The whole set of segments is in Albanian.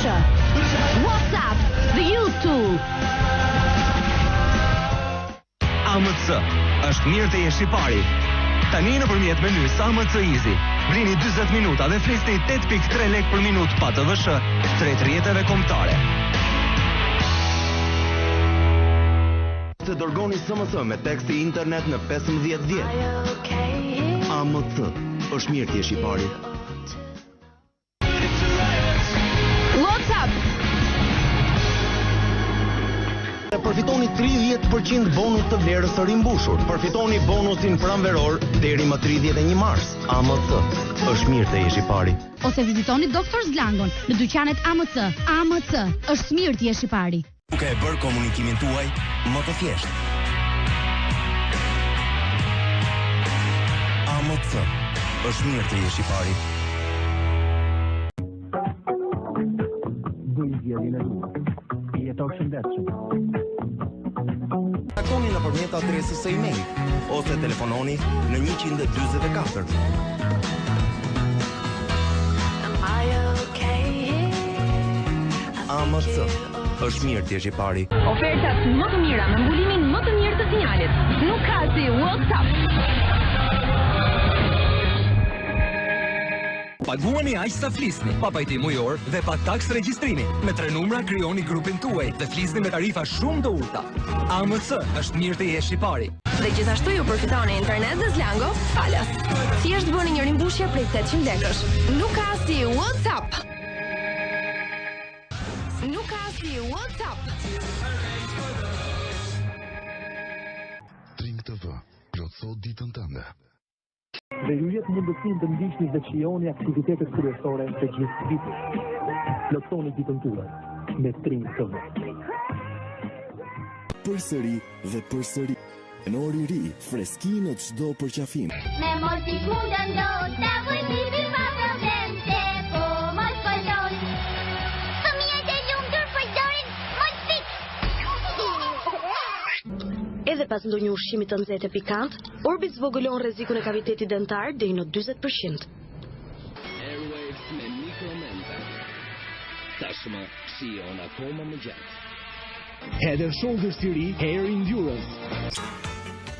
ndryshë. WhatsApp, the YouTube. AMC është mirë të jesh i pari. Tani nëpërmjet menys AMC Easy, blini 40 minuta dhe flisni 8.3 lek për minutë pa TVSH, drejt rrjeteve kombëtare. Të dërgoni SMS me teksti internet në 1510. AMC është mirë të jesh i pari. WhatsApp. Përfitoni 30% bonus të vlerës së rimbushur. Përfitoni bonusin pranveror deri më 31 mars. AMC është mirë të jesh i pari. Ose vizitoni Dr. Zlangon në dyqanet AMC. AMC është mirë të jesh i pari. Duke e bërë komunikimin tuaj më të thjeshtë. AMC është mirë të jesh i pari. Bëj zgjedhjen e duhur. Jeto shëndetshëm. Kontaktoni nëpërmjet adresës së email ose telefononi në 144. AMC është mirë të jesh i pari. Ofertat më të mira me mbulimin më të mirë të sinjalit. Nuk ka si WhatsApp. Paguani aq sa flisni, pa pajtim mujor dhe pa taks regjistrimi. Me 3 numra krijoni grupin tuaj dhe flisni me tarifa shumë të ulta. AMC është mirë të jesh i pari. Dhe gjithashtu ju përfitoni internet dhe Zlango falas. Thjesht bëni një rimbushje prej 800 lekësh. Nuk ka si WhatsApp. Nuk ka si WhatsApp. Tring TV, plotëso ditën tënde. Dhe ju jep mundësinë të ndiqni dhe shijoni aktivitetet kryesore të gjithë vitit. Plotësoni ditën tuaj me Tring TV. Përsëri dhe përsëri. Në orë i ri, freski në çdo përqafim. Me mos i kundën do të vëjtipi pa problem se po mos përdoj. Fëmijët e lumtur përdorin mos fik. Edhe pas ndonjë ushqimi të nxehtë e pikant, Orbit zvogëlon rrezikun e kavitetit dentar deri në 40%. Airwaves me mikromenta. Tashmë shijon akoma më gjatë. Head and Shoulders të ri Hair Endurance.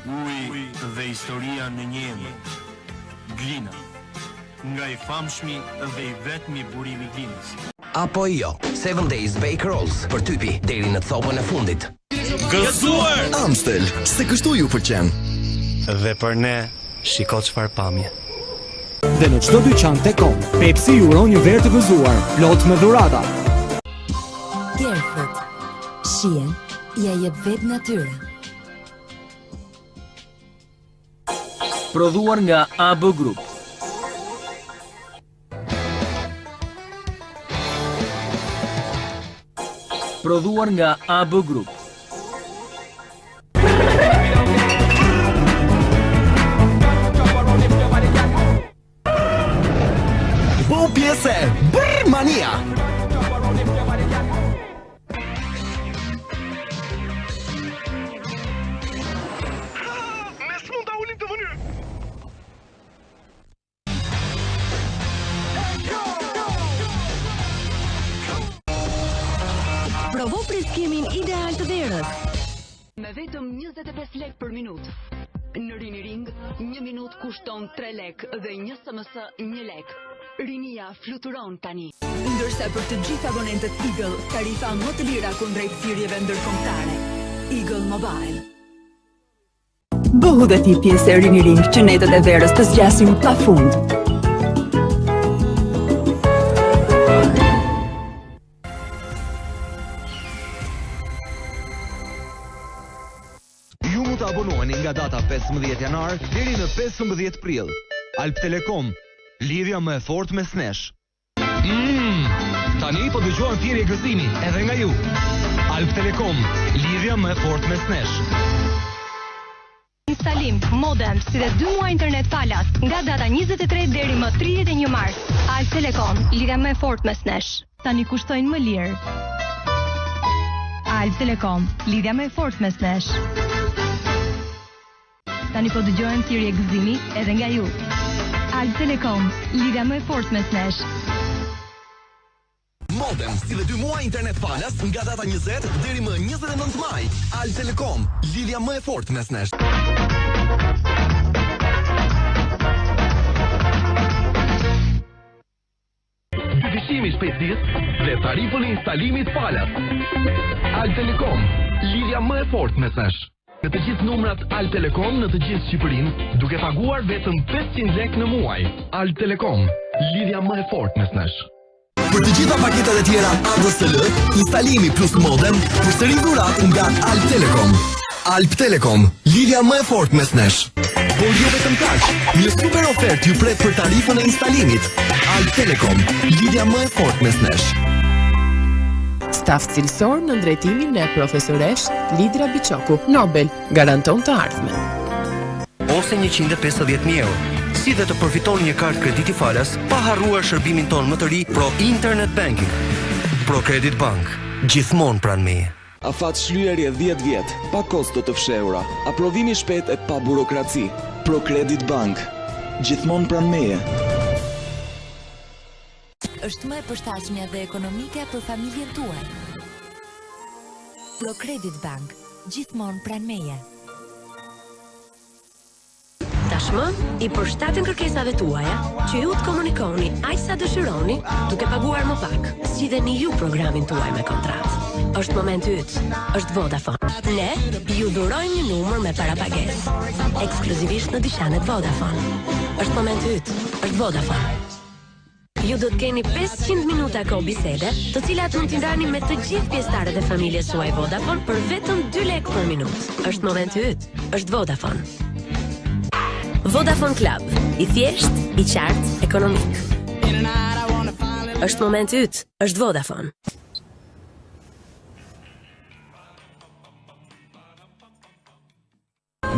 Uji dhe historia në një emër. Glina. Nga i famshmi dhe i vetmi burimi Glinës. Apo jo, 7 Days Bake Rolls për typi deri në copën e fundit. Gëzuar! Amstel, se kështu ju pëlqen. Dhe për ne, shiko çfarë pamje. Dhe në çdo dyqan Tekom, Pepsi ju uron një verë të gëzuar, plot me dhurata. Gerfët, shien, ja jep vetë natyrën. Prodhuar nga AB Group. Prodhuar nga AB Group. Po pjesë, brr mania. Provo freskimin ideal të verës. Me vetëm 25 lek për minutë. Në Rini Ring, 1 minutë kushton 3 lek dhe një SMS 1 lek. Rinia fluturon tani. Ndërsa për të gjithë abonentët Eagle, tarifa më të lira kundrejt thirrjeve ndërkombëtare. Eagle Mobile. Bëhu dhe ti pjesë e Rini Ring që netët e verës të zgjasin pafund. Abonoheni nga data 15 janar deri në 15 prill. Alp Telekom, lidhja më e fortë me Snesh. Tani po dëgjohen thirrje gëzimi edhe nga ju. Alp Telekom, lidhja më e fortë me Snesh. Instalim, modem, si dhe 2 muaj internet falas, nga data 23 deri më 31 mars. Alp Telekom, lidhja më e fortë me Snesh. Tani kushtojnë më lirë. Alp Telekom, lidhja më e fortë me Snesh. Tani po dëgjohen thirrje gëzimi edhe nga ju. Alp Telekom, lidhja më e fortë me Snesh. modem, si dhe 2 muaj internet falas nga data 20 deri më 29 maj. Al Telekom, lidhja më e fortë mes nesh. Dyshimi shpejtësisë dhe tarifën e instalimit falas. Al Telekom, lidhja më e fortë mes nesh. Në të gjithë numrat Al Telekom në të gjithë Shqipërinë, duke paguar vetëm 500 lekë në muaj. Al Telekom, lidhja më e fortë mes nesh. Për të gjitha paketat e tjera ADSL, instalimi plus modem, përsëri dhurat nga Alp Telekom. Alp Telekom, lidhja më e fortë mes nesh. Por jo vetëm kaq, një super ofertë ju pret për tarifën e instalimit. Alp Telekom, lidhja më e fortë mes nesh. Staf cilësor në drejtimin e profesoresh Lidra Biçoku, Nobel, garanton të ardhmen. Ose 150.000 euro. Si dhe të përfitoni një kartë krediti falas, pa harruar shërbimin ton më të ri Pro Internet Banking. Pro Credit Bank, gjithmonë pranë meje. Afat shlyerje 10 vjet, pa kosto të fshehura, aprovimi shpejt e pa burokraci. Pro Credit Bank, gjithmonë pranë meje. Është më e përshtatshme dhe ekonomike për familjen tuaj. Pro Credit Bank, gjithmonë pranë meje. Tashmë, i përshtaten kërkesave tuaja, që ju të komunikoni aq sa dëshironi, duke paguar më pak, si dhe një ju programin tuaj me kontratë. Është momenti yt, është Vodafone. Ne ju dhurojmë një numër me parapagesë, ekskluzivisht në dyqanet Vodafone. Është momenti yt, është Vodafone. Ju do të keni 500 minuta kohë bisede, të cilat mund t'i ndani me të gjithë pjesëtarët e familjes suaj Vodafone për vetëm 2 lekë për minutë. Është momenti yt, është Vodafone. Vodafone Club, i thjesht, i qartë, ekonomik. Është momenti yt, është Vodafone.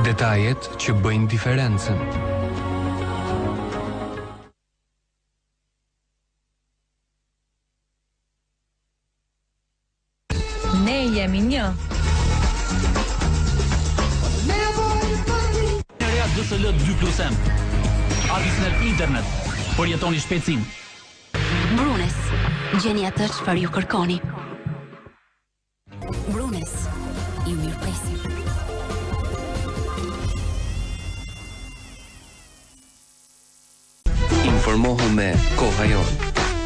Detajet që bëjnë diferencën. Ne jemi një. DSL 2+M. Adisnet internet, përjetoni shpejtësinë. Brunes, gjeni atë çfarë ju kërkoni. Brunes, ju mirëpresim. Informohu me Koha Jon,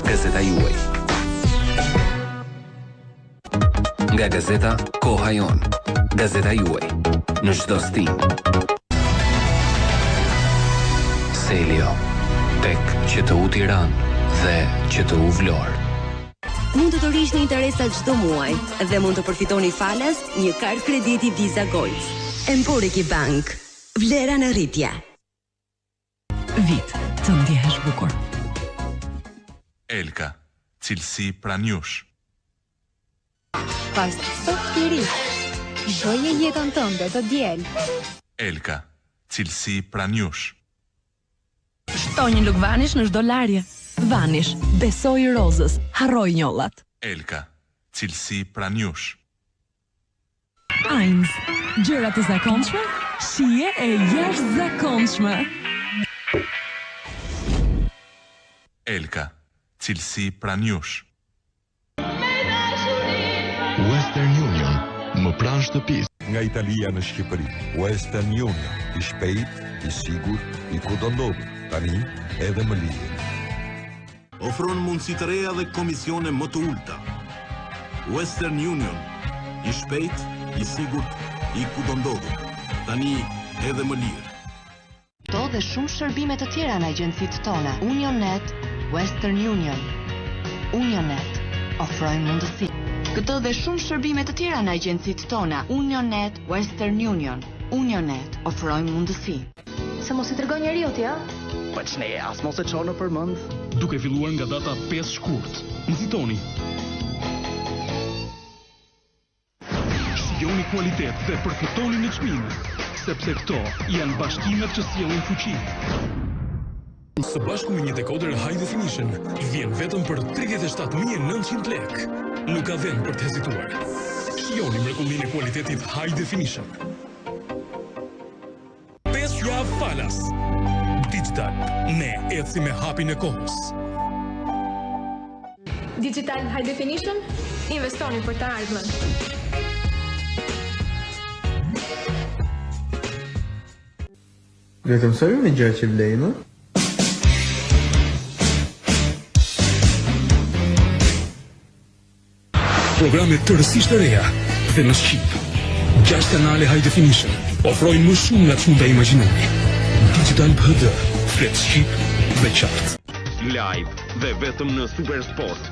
gazeta juaj. Nga gazeta Koha Jon, gazeta juaj, në çdo stin. Selio, tek QTU Tiranë dhe QTU Vlorë. Mund të rrish në interesat çdo muaj dhe mund të përfitoni falas një kartë krediti Visa Gold. Emporiki Bank, vlera në rritje. Vit, të ndjehesh bukur. Elka, cilësi pranë jush. Pas sot tiri, shoje jetën tënde të diel. Elka, cilësi pranë jush. Shto një luk vanish në çdo larje. Vanish, besoj rozës, harroj njollat. Elka, cilësi pranë jush. Eins, gjëra të zakonshme, shije e jashtëzakonshme. Elka, cilësi pranë jush. Western Union, më pranë shtëpisë. Nga Italia në Shqipëri, Western Union, i shpejt, i sigur, i kudo ndodhur, tani edhe më lirë. Ofron mundësi të reja dhe komisione më të ulta. Western Union, i shpejt, i sigurt, i kudo ndodhur, tani edhe më lirë. Këto dhe shumë shërbime të tjera në agjencitë tona. Unionet, Western Union. Unionet, ofrojnë mundësi. Këto dhe shumë shërbime të tjera në agjencitë tona. Unionet, Western Union. Unionet, ofrojnë mundësi. Se mos i tregoj njeriu ti, a? Po ç'ne, as mos e çonë përmend. Duke filluar nga data 5 shkurt. Nxitoni. Shijoni kvalitet dhe përfitoni në çmime, sepse këto janë bashkimet që sjellin fuqi. Së bashku me një dekoder High Definition, vjen vetëm për 37.900 lekë. Nuk ka vend për të hezituar. Shijoni mrekullinë e kualitetit High Definition. 5 javë falas. Digital, ne eci me hapin e kohës. Digital High Definition, investoni për të ardhmen. Vetëm sa me gjë që vlejnë? Programe tërësisht të reja dhe në Shqip. 6 kanale High Definition ofrojnë më shumë nga ç'mund ta imagjinoni. Digital HD, flet Shqip dhe qartë. Live dhe vetëm në Super Sport.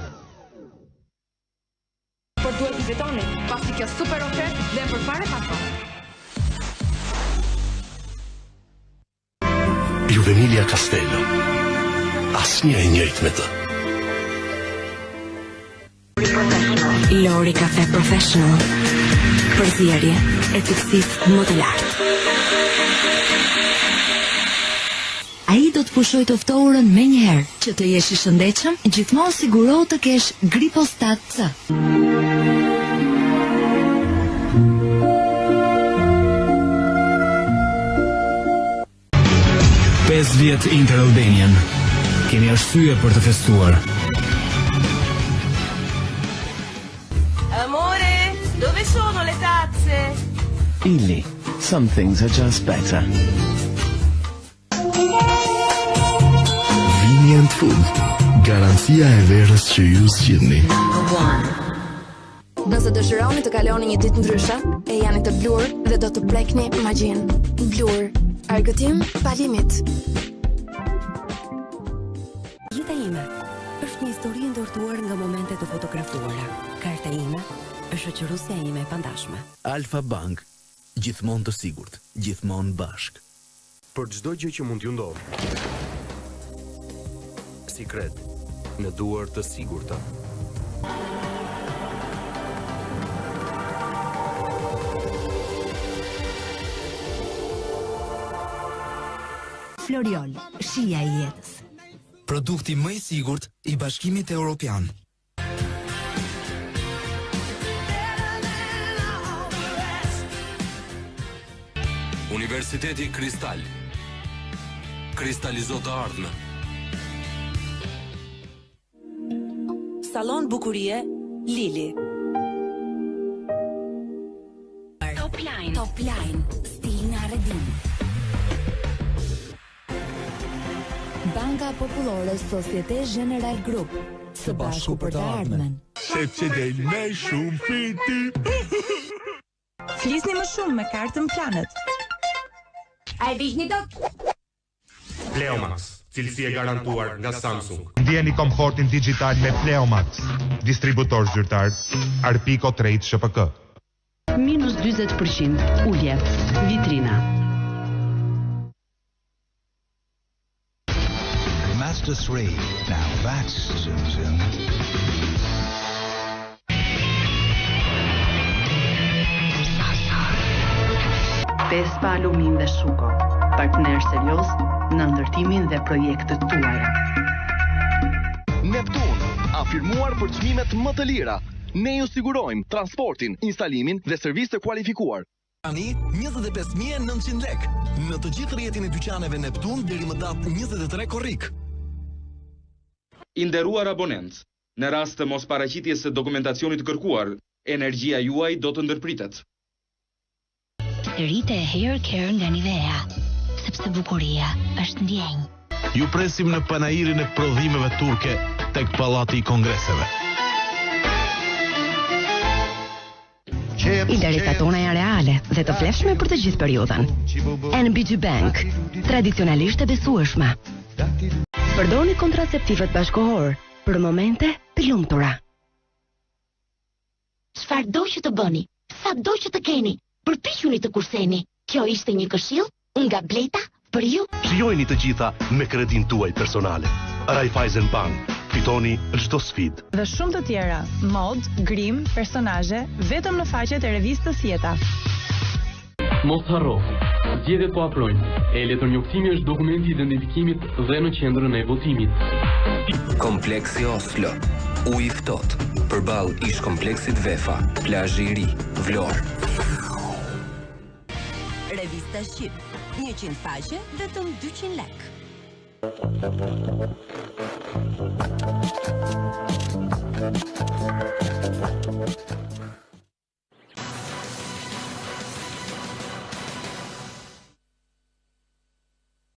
Por duhet të fitoni, pasi kjo super ofertë vjen përpara pak. Juvenilia Castello. Asnjë e njëjtë me të. Lori Cafe Professional. Përzierje e cilësisë më të lartë. Ai do të pushoj të ftohurën me njëherë, që të jesh i shëndetshëm, gjithmonë siguro të kesh Gripostat C. Pesë vjet Inter Albanian. Kemi arsye për të festuar. Amore, dove sono le tazze? Illy, some things are just better. Vini and Food, garancia e verës që ju zgjidhni. Nëse dëshironi të kaloni një ditë ndryshe, e jani të blur dhe do të prekni magjin. Blur, argëtim pa limit. Jeta ime është një histori ndërtuar nga momente të fotografuara. Karta ime është shoqërusja ime e pandashme. Alfa Bank, gjithmonë të sigurt, gjithmonë bashk. Për çdo gjë që mund t'ju ndodhë. Sikret, në duar të sigurta. Floriol, shija e jetës. Produkti më i sigurt i Bashkimit Evropian. Universiteti Kristal. Kristalizo të ardhme. Salon bukurie Lili. Top Line, stil nga Redim. Banka Populore Societe General Group, së bashku për të ardhmen. Sepse del me shumë fiti. Flisni më shumë me kartën Planet. A e vishni dot? Pleomax, cilësi e garantuar nga Samsung. Ndjeni komfortin digital me Pleomax, distributor zyrtar, Arpico Trade SPK. Minus 40% ulje, vitrina. Mazda 3, now that's zooms in. Vespa Alumin dhe Shuko, partner serioz në ndërtimin dhe projektet tuaja. Neptun, afirmuar për çmimet më të lira. Ne ju sigurojmë transportin, instalimin dhe servis të kualifikuar. Tani 25.900 lek në të gjithë rrjetin e dyqaneve Neptun deri më datë 23 korrik. I nderuar abonent, në rast të mos paraqitjes së dokumentacionit kërkuar, energjia juaj do të ndërpritet. Rite Hair Care nga Nivea, sepse bukuria është ndjenjë. Ju presim në panairin e prodhimeve turke tek Pallati i Kongreseve. Interesat tona janë reale dhe të fleshme për të gjithë periudhën. NBG Bank, tradicionalisht e besueshme. Përdorni kontraceptivet bashkohor për momente të lumtura. Çfarë do që të bëni, sa do që të keni, përpiquni të kurseni. Kjo ishte një këshill nga Bleta për ju. Shijojini të gjitha me kredin tuaj personale. Raiffeisen Bank. Fitoni çdo sfidë. Dhe shumë të tjera, mod, grim, personazhe, vetëm në faqet e revistës Jeta. Mos harro, zgjedhjet po aprojnë. E-letërnjoftimi është dokumenti i identifikimit dhe në qendrën e votimit. Kompleksi Oslo, ujë i ftohtë, përballë ish kompleksit Vefa, plazhi i ri, Vlorë. Revista Shqip, 100 faqe, vetëm 200 lek.